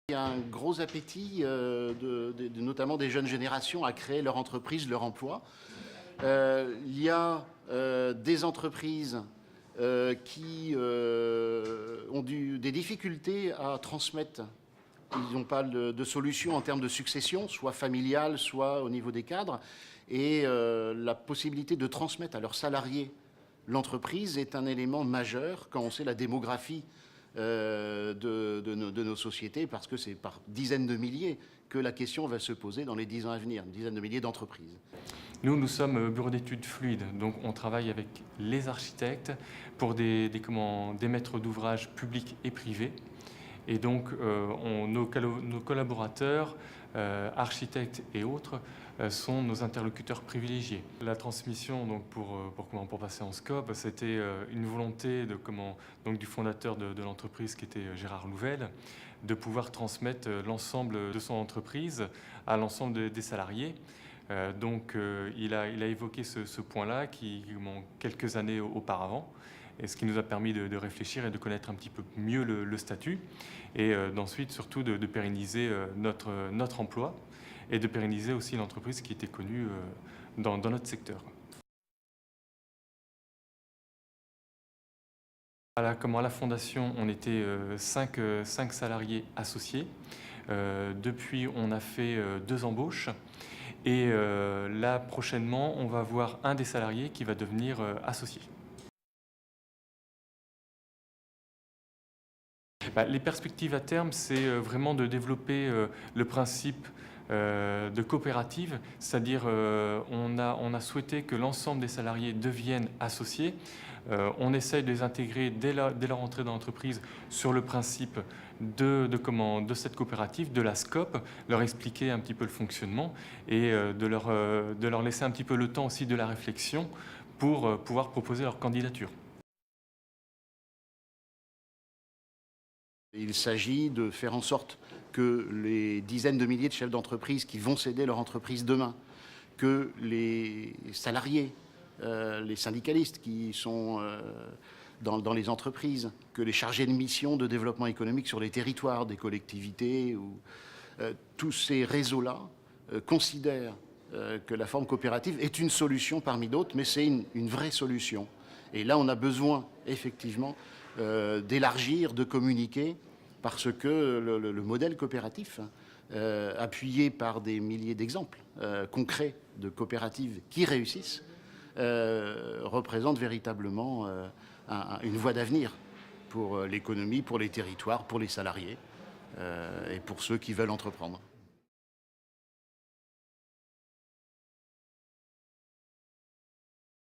Il y a un gros appétit, notamment des jeunes générations, à créer leur entreprise, leur emploi. Il y a des entreprises qui ont des difficultés à transmettre. Ils n'ont pas de solution en termes de succession, soit familiale, soit au niveau des cadres. Et la possibilité de transmettre à leurs salariés l'entreprise est un élément majeur quand on sait la démographie de nos sociétés, parce que c'est par dizaines de milliers que la question va se poser dans les 10 ans à venir, une dizaine de milliers d'entreprises. Nous sommes bureau d'études fluides, donc on travaille avec les architectes pour des maîtres d'ouvrage publics et privés. Et donc nos collaborateurs, architectes et autres, sont nos interlocuteurs privilégiés. La transmission, donc pour passer en scope, c'était une volonté du fondateur de l'entreprise, qui était Gérard Louvel, de pouvoir transmettre l'ensemble de son entreprise à l'ensemble des salariés. Il a évoqué ce point-là quelques années auparavant, et ce qui nous a permis de réfléchir et de connaître un petit peu mieux le statut, et d'ensuite surtout de pérenniser notre emploi, et de pérenniser aussi l'entreprise qui était connue dans notre secteur. À la fondation, on était 5 salariés associés. Depuis, on a fait 2 embauches. Et là, prochainement, on va voir un des salariés qui va devenir associé. Les perspectives à terme, c'est vraiment de développer le principe de coopérative, c'est-à-dire on a souhaité que l'ensemble des salariés deviennent associés. On essaye de les intégrer dès leur entrée dans l'entreprise sur le principe de cette coopérative, de la SCOP, leur expliquer un petit peu le fonctionnement, et de leur laisser un petit peu le temps aussi de la réflexion pour pouvoir proposer leur candidature. Il s'agit de faire en sorte que les dizaines de milliers de chefs d'entreprise qui vont céder leur entreprise demain, que les salariés, les syndicalistes qui sont dans les entreprises, que les chargés de mission de développement économique sur les territoires des collectivités, tous ces réseaux-là considèrent que la forme coopérative est une solution parmi d'autres, mais c'est une vraie solution. Et là, on a besoin, effectivement, d'élargir, de communiquer, parce que le modèle coopératif, appuyé par des milliers d'exemples concrets de coopératives qui réussissent, représente véritablement une voie d'avenir pour l'économie, pour les territoires, pour les salariés et pour ceux qui veulent entreprendre.